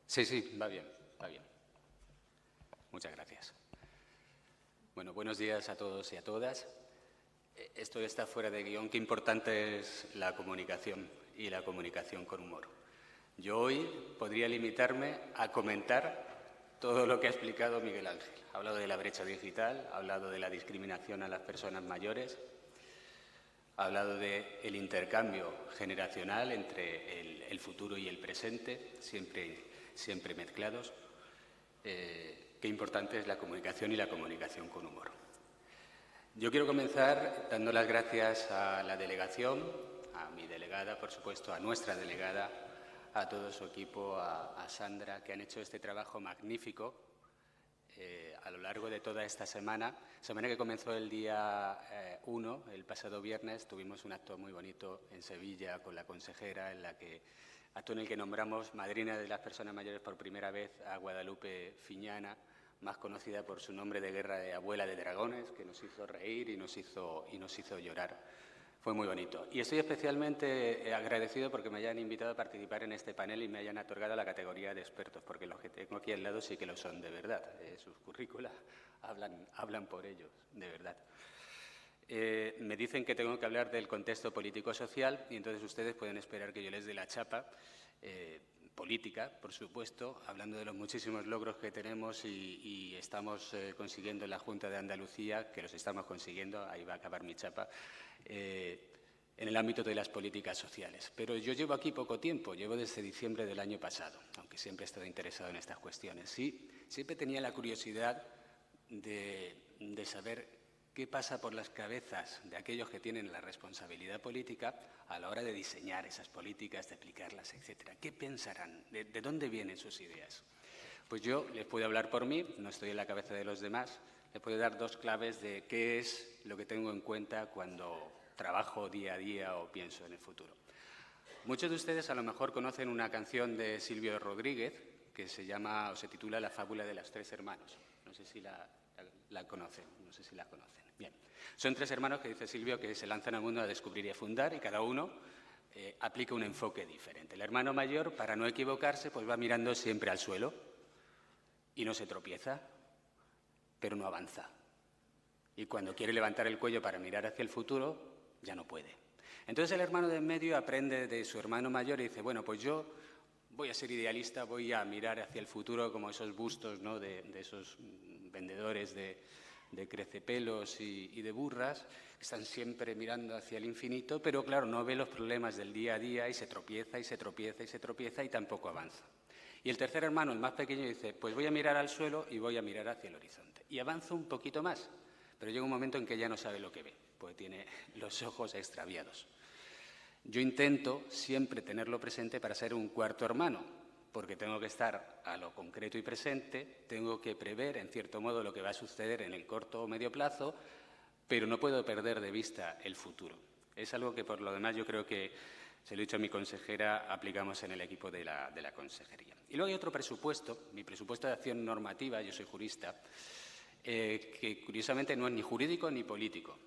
Sí, sí, va bien, va bien. Muchas gracias. Bueno, buenos días a todos y a todas. Esto está fuera de guión. Qué importante es la comunicación y la comunicación con humor. Yo hoy podría limitarme a comentar todo lo que ha explicado Miguel Ángel. Ha hablado de la brecha digital, ha hablado de la discriminación a las personas mayores, ha hablado del intercambio generacional entre el futuro y el presente, siempre mezclados. Qué importante es la comunicación y la comunicación con humor. Yo quiero comenzar dando las gracias a la delegación, a mi delegada, por supuesto, a nuestra delegada, a todo su equipo, a Sandra, que han hecho este trabajo magnífico a lo largo de toda esta semana que comenzó el día 1, el pasado viernes. Tuvimos un acto muy bonito en Sevilla con la consejera, acto en el que nombramos madrina de las personas mayores por primera vez a Guadalupe Fiñana, más conocida por su nombre de guerra de abuela de dragones, que nos hizo reír y nos hizo llorar. Fue muy bonito. Y estoy especialmente agradecido porque me hayan invitado a participar en este panel y me hayan otorgado la categoría de expertos, porque los que tengo aquí al lado sí que lo son de verdad. Sus currículas hablan por ellos, de verdad. Me dicen que tengo que hablar del contexto político-social y entonces ustedes pueden esperar que yo les dé la chapa política, por supuesto, hablando de los muchísimos logros que tenemos y estamos consiguiendo en la Junta de Andalucía, que los estamos consiguiendo, ahí va a acabar mi chapa, en el ámbito de las políticas sociales. Pero yo llevo aquí poco tiempo, llevo desde diciembre del año pasado, aunque siempre he estado interesado en estas cuestiones. Sí, siempre tenía la curiosidad de saber qué pasa por las cabezas de aquellos que tienen la responsabilidad política a la hora de diseñar esas políticas, de aplicarlas, etcétera. ¿Qué pensarán? ¿De dónde vienen sus ideas? Pues yo les puedo hablar por mí, no estoy en la cabeza de los demás, les puedo dar dos claves de qué es lo que tengo en cuenta cuando trabajo día a día o pienso en el futuro. Muchos de ustedes a lo mejor conocen una canción de Silvio Rodríguez que se llama o se titula La fábula de los tres hermanos. No sé si la conocen, no sé si la conocen. Bien, son tres hermanos que dice Silvio que se lanzan al mundo a descubrir y a fundar y cada uno aplica un enfoque diferente. El hermano mayor, para no equivocarse, pues va mirando siempre al suelo y no se tropieza, pero no avanza. Y cuando quiere levantar el cuello para mirar hacia el futuro, ya no puede. Entonces el hermano de en medio aprende de su hermano mayor y dice, bueno, pues yo voy a ser idealista, voy a mirar hacia el futuro como esos bustos, ¿no?, de esos vendedores de crecepelos y de burras, que están siempre mirando hacia el infinito, pero claro, no ve los problemas del día a día y se tropieza y se tropieza y se tropieza y tampoco avanza. Y el tercer hermano, el más pequeño, dice, pues voy a mirar al suelo y voy a mirar hacia el horizonte. Y avanza un poquito más, pero llega un momento en que ya no sabe lo que ve, porque tiene los ojos extraviados. Yo intento siempre tenerlo presente para ser un cuarto hermano, porque tengo que estar a lo concreto y presente, tengo que prever, en cierto modo, lo que va a suceder en el corto o medio plazo, pero no puedo perder de vista el futuro. Es algo que, por lo demás, yo creo que, se lo he dicho a mi consejera, aplicamos en el equipo de la consejería. Y luego hay otro presupuesto, mi presupuesto de acción normativa, yo soy jurista, que curiosamente no es ni jurídico ni político,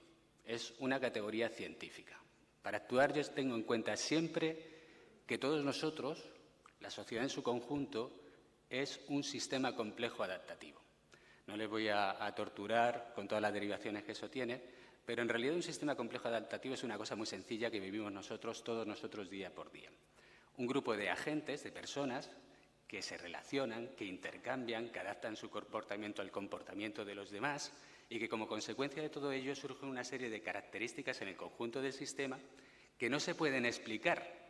es una categoría científica. Para actuar yo tengo en cuenta siempre que todos nosotros, la sociedad en su conjunto, es un sistema complejo adaptativo. No les voy a torturar con todas las derivaciones que eso tiene, pero en realidad un sistema complejo adaptativo es una cosa muy sencilla que vivimos nosotros, todos nosotros, día por día. Un grupo de agentes, de personas, que se relacionan, que intercambian, que adaptan su comportamiento al comportamiento de los demás y que como consecuencia de todo ello surgen una serie de características en el conjunto del sistema que no se pueden explicar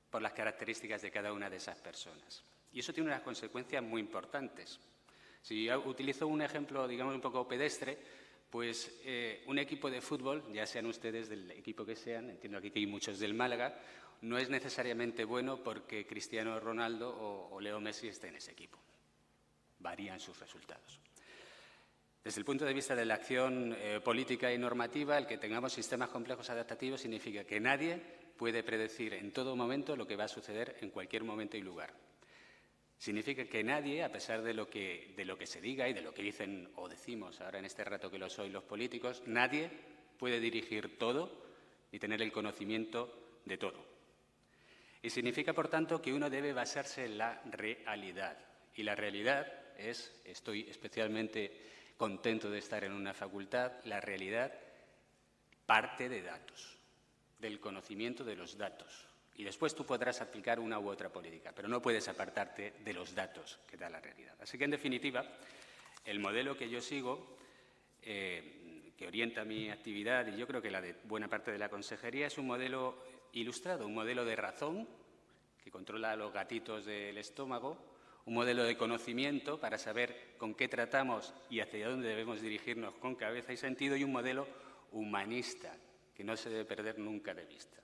por las características de cada una de esas personas. Y eso tiene unas consecuencias muy importantes. Si utilizo un ejemplo, digamos, un poco pedestre, pues un equipo de fútbol, ya sean ustedes del equipo que sean, entiendo aquí que hay muchos del Málaga, no es necesariamente bueno porque Cristiano Ronaldo o Leo Messi estén en ese equipo. Varían sus resultados. Desde el punto de vista de la acción política y normativa, el que tengamos sistemas complejos adaptativos significa que nadie puede predecir en todo momento lo que va a suceder en cualquier momento y lugar. Significa que nadie, a pesar de lo que se diga y de lo que dicen o decimos ahora en este rato que lo soy los políticos, nadie puede dirigir todo y tener el conocimiento de todo. Y significa, por tanto, que uno debe basarse en la realidad. Y la realidad es, estoy especialmente contento de estar en una facultad, la realidad parte de datos, del conocimiento de los datos. Y después tú podrás aplicar una u otra política, pero no puedes apartarte de los datos que da la realidad. Así que, en definitiva, el modelo que yo sigo, que orienta mi actividad, y yo creo que la de buena parte de la consejería, es un modelo ilustrado, un modelo de razón que controla a los gatitos del estómago, un modelo de conocimiento para saber con qué tratamos y hacia dónde debemos dirigirnos con cabeza y sentido, y un modelo humanista que no se debe perder nunca de vista.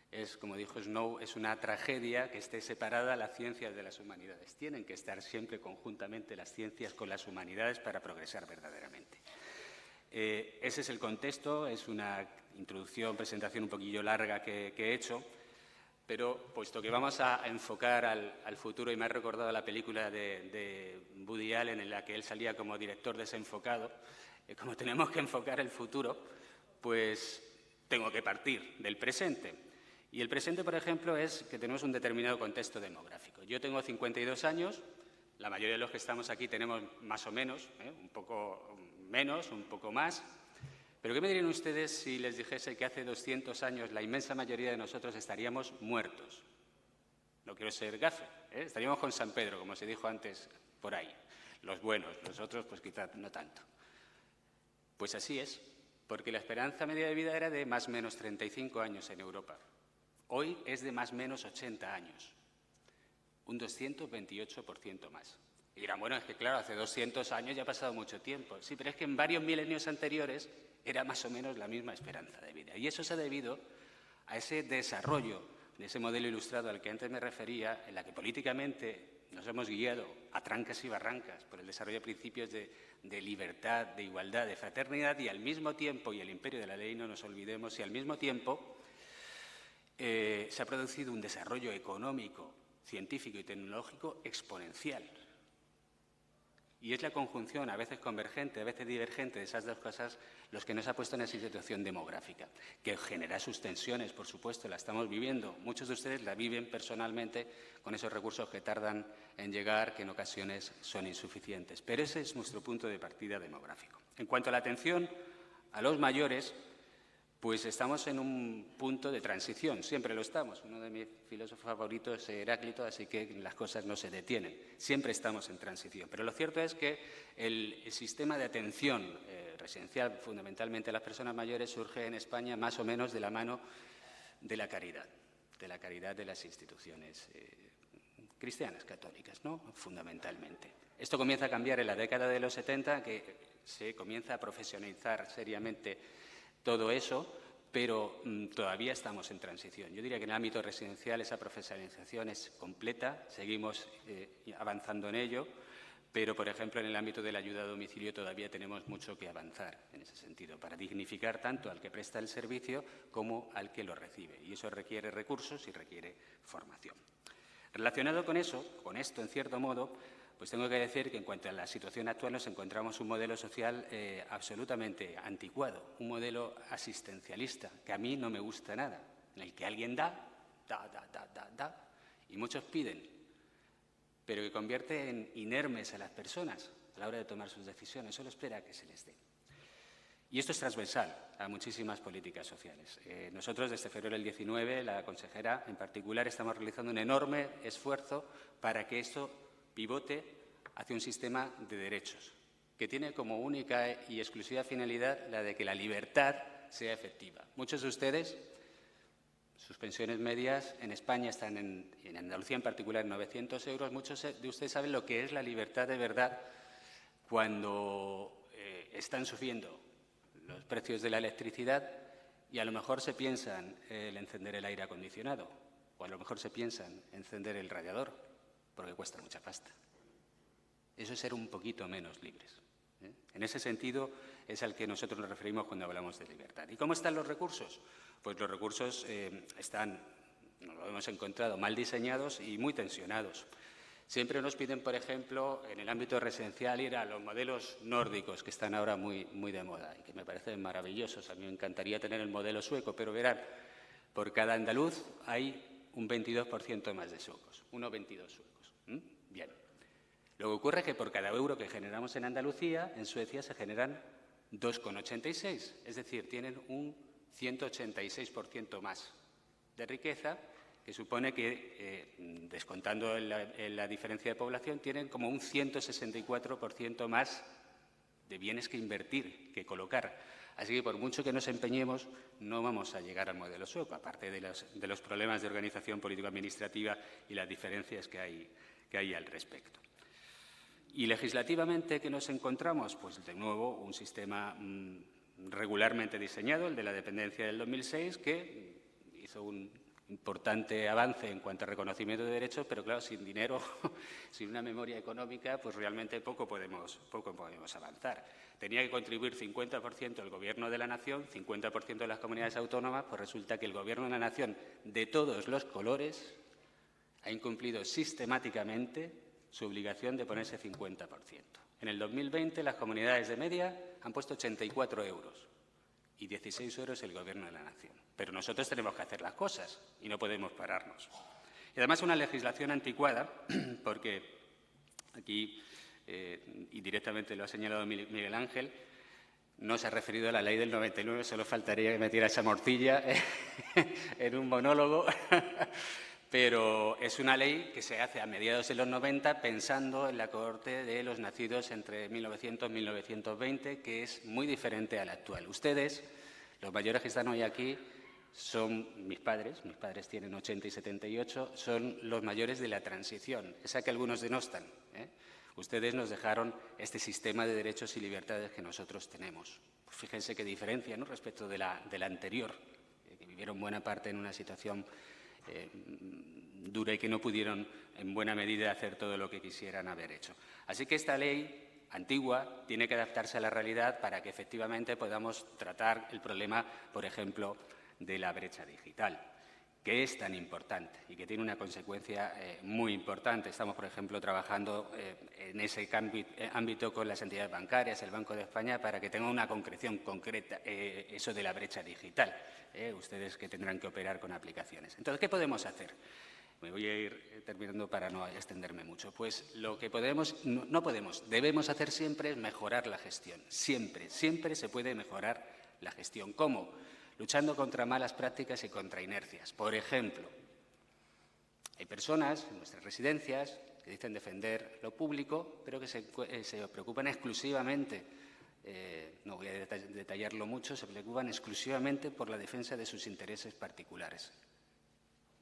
Es, como dijo Snow, es una tragedia que esté separada las ciencias de las humanidades. Tienen que estar siempre conjuntamente las ciencias con las humanidades para progresar verdaderamente. Ese es el contexto, es una introducción, presentación un poquillo larga que he hecho, pero puesto que vamos a enfocar al futuro, y me ha recordado la película de Woody Allen en la que él salía como director desenfocado, como tenemos que enfocar el futuro, pues tengo que partir del presente. Y el presente, por ejemplo, es que tenemos un determinado contexto demográfico. Yo tengo 52 años, la mayoría de los que estamos aquí tenemos más o menos, un poco menos, un poco más. Pero ¿qué me dirían ustedes si les dijese que hace 200 años la inmensa mayoría de nosotros estaríamos muertos? No quiero ser gafe, estaríamos con San Pedro, como se dijo antes por ahí. Los buenos, los otros pues quizás no tanto. Pues así es, porque la esperanza media de vida era de más o menos 35 años en Europa. Hoy es de más o menos 80 años, un 228% más. Y dirán, bueno, es que claro, hace 200 años ya ha pasado mucho tiempo. Sí, pero es que en varios milenios anteriores era más o menos la misma esperanza de vida. Y eso se ha debido a ese desarrollo de ese modelo ilustrado al que antes me refería, en la que políticamente nos hemos guiado a trancas y barrancas por el desarrollo de principios de libertad, de igualdad, de fraternidad, y al mismo tiempo, y el imperio de la ley no nos olvidemos, y al mismo tiempo se ha producido un desarrollo económico, científico y tecnológico exponencial. Y es la conjunción, a veces convergente, a veces divergente, de esas dos cosas, los que nos ha puesto en esa situación demográfica, que genera sus tensiones, por supuesto, la estamos viviendo. Muchos de ustedes la viven personalmente con esos recursos que tardan en llegar, que en ocasiones son insuficientes. Pero ese es nuestro punto de partida demográfico. En cuanto a la atención a los mayores, pues estamos en un punto de transición, siempre lo estamos. Uno de mis filósofos favoritos es Heráclito, así que las cosas no se detienen. Siempre estamos en transición. Pero lo cierto es que el sistema de atención residencial, fundamentalmente a las personas mayores, surge en España más o menos de la mano de la caridad de las instituciones cristianas, católicas, ¿no? Fundamentalmente. Esto comienza a cambiar en la década de los 70, que se comienza a profesionalizar seriamente todo eso, pero todavía estamos en transición. Yo diría que en el ámbito residencial esa profesionalización es completa, seguimos avanzando en ello, pero, por ejemplo, en el ámbito de la ayuda a domicilio todavía tenemos mucho que avanzar en ese sentido, para dignificar tanto al que presta el servicio como al que lo recibe. Y eso requiere recursos y requiere formación. Relacionado con eso, con esto, en cierto modo, pues tengo que decir que en cuanto a la situación actual nos encontramos un modelo social absolutamente anticuado, un modelo asistencialista, que a mí no me gusta nada, en el que alguien da, y muchos piden, pero que convierte en inermes a las personas a la hora de tomar sus decisiones, solo espera a que se les dé. Y esto es transversal a muchísimas políticas sociales. Nosotros, desde febrero del 19, la consejera en particular, estamos realizando un enorme esfuerzo para que esto pivote hacia un sistema de derechos que tiene como única y exclusiva finalidad la de que la libertad sea efectiva. Muchos de ustedes, sus pensiones medias en España están en Andalucía en particular en 900 euros. Muchos de ustedes saben lo que es la libertad de verdad cuando están sufriendo los precios de la electricidad y a lo mejor se piensan el encender el aire acondicionado o a lo mejor se piensan encender el radiador, porque cuesta mucha pasta. Eso es ser un poquito menos libres. En ese sentido es al que nosotros nos referimos cuando hablamos de libertad. ¿Y cómo están los recursos? Pues los recursos nos lo hemos encontrado, mal diseñados y muy tensionados. Siempre nos piden, por ejemplo, en el ámbito residencial, ir a los modelos nórdicos, que están ahora muy de moda y que me parecen maravillosos. A mí me encantaría tener el modelo sueco, pero verán, por cada andaluz hay un 22% más de sueldos, unos 22 sueldos. Bien. Lo que ocurre es que por cada euro que generamos en Andalucía, en Suecia se generan 2,86, es decir, tienen un 186% más de riqueza, que supone que, descontando la diferencia de población, tienen como un 164% más de bienes que invertir, que colocar. Así que, por mucho que nos empeñemos, no vamos a llegar al modelo sueco, aparte de los problemas de organización político-administrativa y las diferencias que hay al respecto. Y legislativamente, ¿qué nos encontramos? Pues, de nuevo, un sistema regularmente diseñado, el de la dependencia del 2006, que hizo un importante avance en cuanto a reconocimiento de derechos, pero, claro, sin dinero, sin una memoria económica, pues realmente poco podemos avanzar. Tenía que contribuir 50% el Gobierno de la Nación, 50% de las comunidades autónomas, pues resulta que el Gobierno de la Nación, de todos los colores, ha incumplido sistemáticamente su obligación de ponerse 50%. En el 2020 las comunidades de media han puesto 84 euros y 16 euros el Gobierno de la Nación. Pero nosotros tenemos que hacer las cosas y no podemos pararnos. Y además una legislación anticuada, porque aquí, y directamente lo ha señalado Miguel Ángel, no se ha referido a la ley del 99, solo faltaría que metiera esa morcilla en un monólogo. Pero es una ley que se hace a mediados de los 90 pensando en la cohorte de los nacidos entre 1900 y 1920, que es muy diferente a la actual. Ustedes, los mayores que están hoy aquí, son mis padres tienen 80 y 78, son los mayores de la transición, esa que algunos denostan. Ustedes nos dejaron este sistema de derechos y libertades que nosotros tenemos. Pues fíjense qué diferencia, ¿no?, respecto de la anterior, que vivieron buena parte en una situación dura y que no pudieron en buena medida hacer todo lo que quisieran haber hecho. Así que esta ley antigua tiene que adaptarse a la realidad para que efectivamente podamos tratar el problema, por ejemplo, de la brecha digital, que es tan importante y que tiene una consecuencia muy importante. Estamos, por ejemplo, trabajando en ese ámbito con las entidades bancarias, el Banco de España, para que tenga una concreción concreta eso de la brecha digital. Ustedes que tendrán que operar con aplicaciones. Entonces, ¿qué podemos hacer? Me voy a ir terminando para no extenderme mucho. Pues lo que debemos hacer siempre es mejorar la gestión. Siempre se puede mejorar la gestión. ¿Cómo? Luchando contra malas prácticas y contra inercias. Por ejemplo, hay personas en nuestras residencias que dicen defender lo público, pero que se preocupan exclusivamente, no voy a detallarlo mucho, se preocupan exclusivamente por la defensa de sus intereses particulares.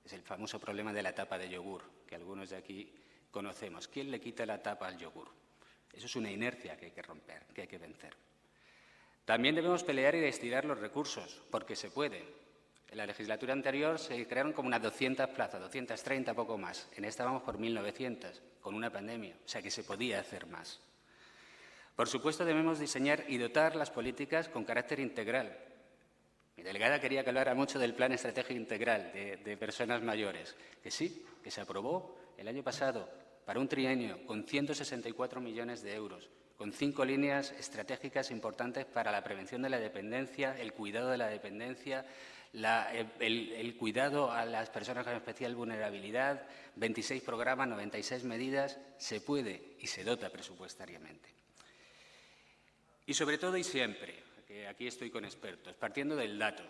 Es el famoso problema de la tapa de yogur, que algunos de aquí conocemos. ¿Quién le quita la tapa al yogur? Eso es una inercia que hay que romper, que hay que vencer. También debemos pelear y destinar los recursos, porque se puede. En la legislatura anterior se crearon como unas 200 plazas, 230, poco más. En esta vamos por 1.900, con una pandemia, o sea que se podía hacer más. Por supuesto, debemos diseñar y dotar las políticas con carácter integral. Mi delegada quería que hablara mucho del Plan Estratégico Integral de Personas Mayores, que sí, que se aprobó el año pasado para un trienio con 164 millones de euros, con 5 líneas estratégicas importantes para la prevención de la dependencia, el cuidado de la dependencia, el cuidado a las personas con especial vulnerabilidad, 26 programas, 96 medidas. Se puede y se dota presupuestariamente. Y sobre todo y siempre, que aquí estoy con expertos, partiendo del dato.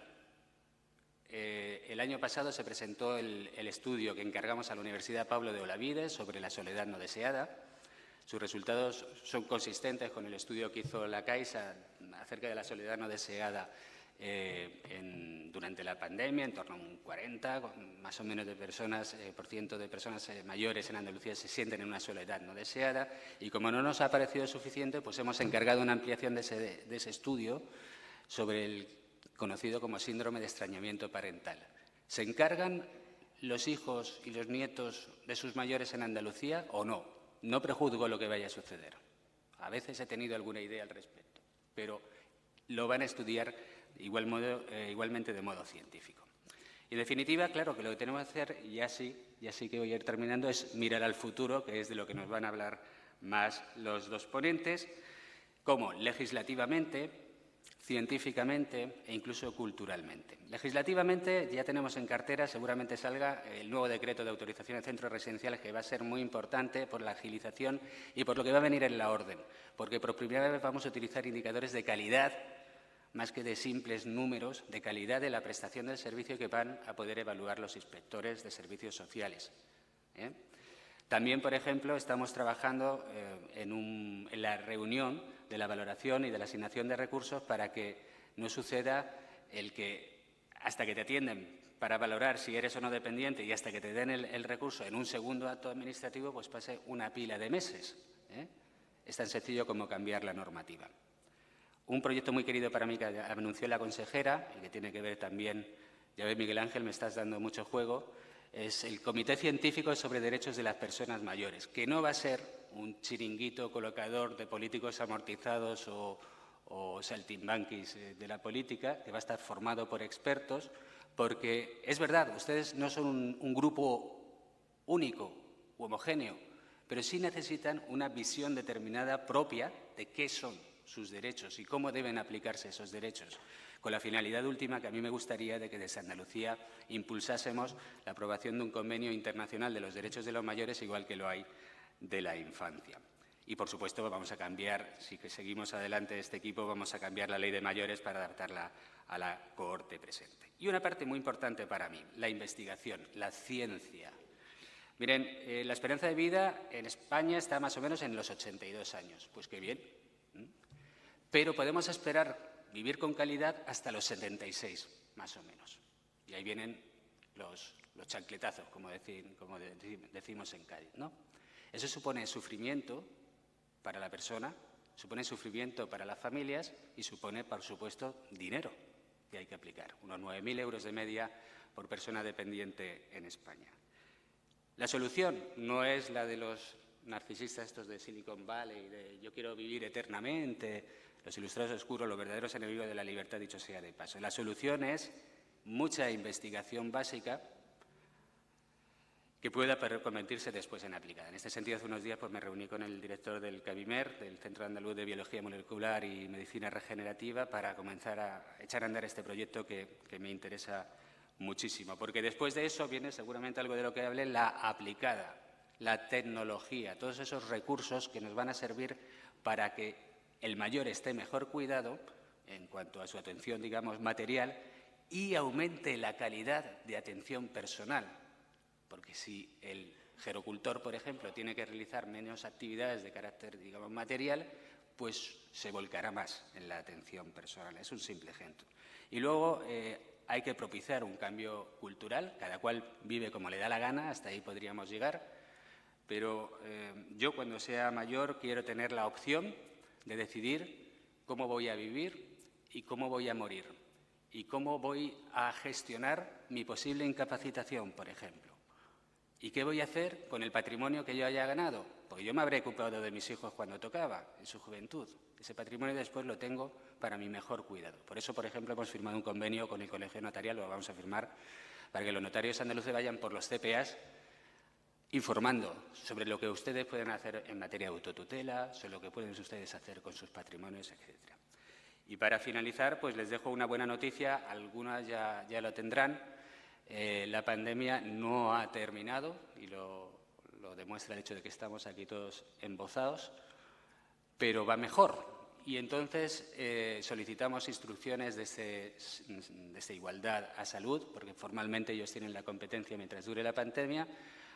El año pasado se presentó el estudio que encargamos a la Universidad Pablo de Olavide sobre la soledad no deseada. Sus resultados son consistentes con el estudio que hizo la Caixa acerca de la soledad no deseada durante la pandemia, en torno a un 40, más o menos por ciento de personas mayores en Andalucía se sienten en una soledad no deseada, y como no nos ha parecido suficiente, pues hemos encargado una ampliación de ese estudio sobre el conocido como síndrome de extrañamiento parental. ¿Se encargan los hijos y los nietos de sus mayores en Andalucía o no? No prejuzgo lo que vaya a suceder. A veces he tenido alguna idea al respecto, pero lo van a estudiar igualmente de modo científico. Y, en definitiva, claro que lo que tenemos que hacer, y así que voy a ir terminando, es mirar al futuro, que es de lo que nos van a hablar más los dos ponentes, cómo legislativamente científicamente e incluso culturalmente. Legislativamente ya tenemos en cartera, seguramente salga el nuevo decreto de autorización de centros residenciales, que va a ser muy importante por la agilización y por lo que va a venir en la orden, porque por primera vez vamos a utilizar indicadores de calidad más que de simples números, de calidad de la prestación del servicio que van a poder evaluar los inspectores de servicios sociales. También, por ejemplo, estamos trabajando en la reunión de la valoración y de la asignación de recursos para que no suceda el que hasta que te atienden para valorar si eres o no dependiente y hasta que te den el recurso en un segundo acto administrativo, pues pase una pila de meses. Es tan sencillo como cambiar la normativa. Un proyecto muy querido para mí que anunció la consejera y que tiene que ver también, ya ves, Miguel Ángel, me estás dando mucho juego, es el Comité Científico sobre Derechos de las Personas Mayores, que no va a ser un chiringuito colocador de políticos amortizados o saltimbanquis de la política, que va a estar formado por expertos, porque es verdad, ustedes no son un grupo único u homogéneo, pero sí necesitan una visión determinada propia de qué son sus derechos y cómo deben aplicarse esos derechos, con la finalidad última que a mí me gustaría de que desde Andalucía impulsásemos la aprobación de un convenio internacional de los derechos de los mayores, igual que lo hay de la infancia. Y, por supuesto, vamos a cambiar, si seguimos adelante este equipo, vamos a cambiar la ley de mayores para adaptarla a la cohorte presente. Y una parte muy importante para mí, la investigación, la ciencia. Miren, la esperanza de vida en España está más o menos en los 82 años. Pues qué bien. Pero podemos esperar vivir con calidad hasta los 76, más o menos. Y ahí vienen los chancletazos, como decimos en Cádiz, ¿no? Eso supone sufrimiento para la persona, supone sufrimiento para las familias y supone, por supuesto, dinero que hay que aplicar. Unos 9.000 euros de media por persona dependiente en España. La solución no es la de los narcisistas estos de Silicon Valley, de yo quiero vivir eternamente, los ilustrados oscuros, los verdaderos enemigos de la libertad, dicho sea de paso. La solución es mucha investigación básica que pueda convertirse después en aplicada. En este sentido, hace unos días me reuní con el director del CABIMER, del Centro Andaluz de Biología Molecular y Medicina Regenerativa, para comenzar a echar a andar este proyecto que me interesa muchísimo. Porque después de eso viene seguramente algo de lo que hablé, la aplicada, la tecnología, todos esos recursos que nos van a servir para que el mayor esté mejor cuidado en cuanto a su atención, digamos, material y aumente la calidad de atención personal. Porque si el gerocultor, por ejemplo, tiene que realizar menos actividades de carácter, digamos, material, pues se volcará más en la atención personal. Es un simple ejemplo. Y luego hay que propiciar un cambio cultural. Cada cual vive como le da la gana, hasta ahí podríamos llegar. Pero yo, cuando sea mayor, quiero tener la opción de decidir cómo voy a vivir y cómo voy a morir y cómo voy a gestionar mi posible incapacitación, por ejemplo. ¿Y qué voy a hacer con el patrimonio que yo haya ganado? Porque yo me habré ocupado de mis hijos cuando tocaba, en su juventud. Ese patrimonio después lo tengo para mi mejor cuidado. Por eso, por ejemplo, hemos firmado un convenio con el Colegio Notarial, lo vamos a firmar, para que los notarios andaluces vayan por los CPAs informando sobre lo que ustedes pueden hacer en materia de autotutela, sobre lo que pueden ustedes hacer con sus patrimonios, etc. Y para finalizar, pues les dejo una buena noticia, algunas ya lo tendrán. La pandemia no ha terminado y lo demuestra el hecho de que estamos aquí todos embozados, pero va mejor. Y entonces solicitamos instrucciones desde Igualdad a Salud, porque formalmente ellos tienen la competencia mientras dure la pandemia,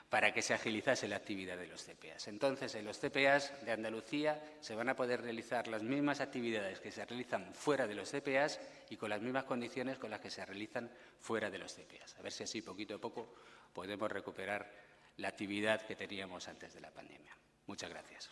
para que se agilizase la actividad de los CPAs. Entonces, en los CPAs de Andalucía se van a poder realizar las mismas actividades que se realizan fuera de los CPAs y con las mismas condiciones con las que se realizan fuera de los CPAs. A ver si así, poquito a poco, podemos recuperar la actividad que teníamos antes de la pandemia. Muchas gracias.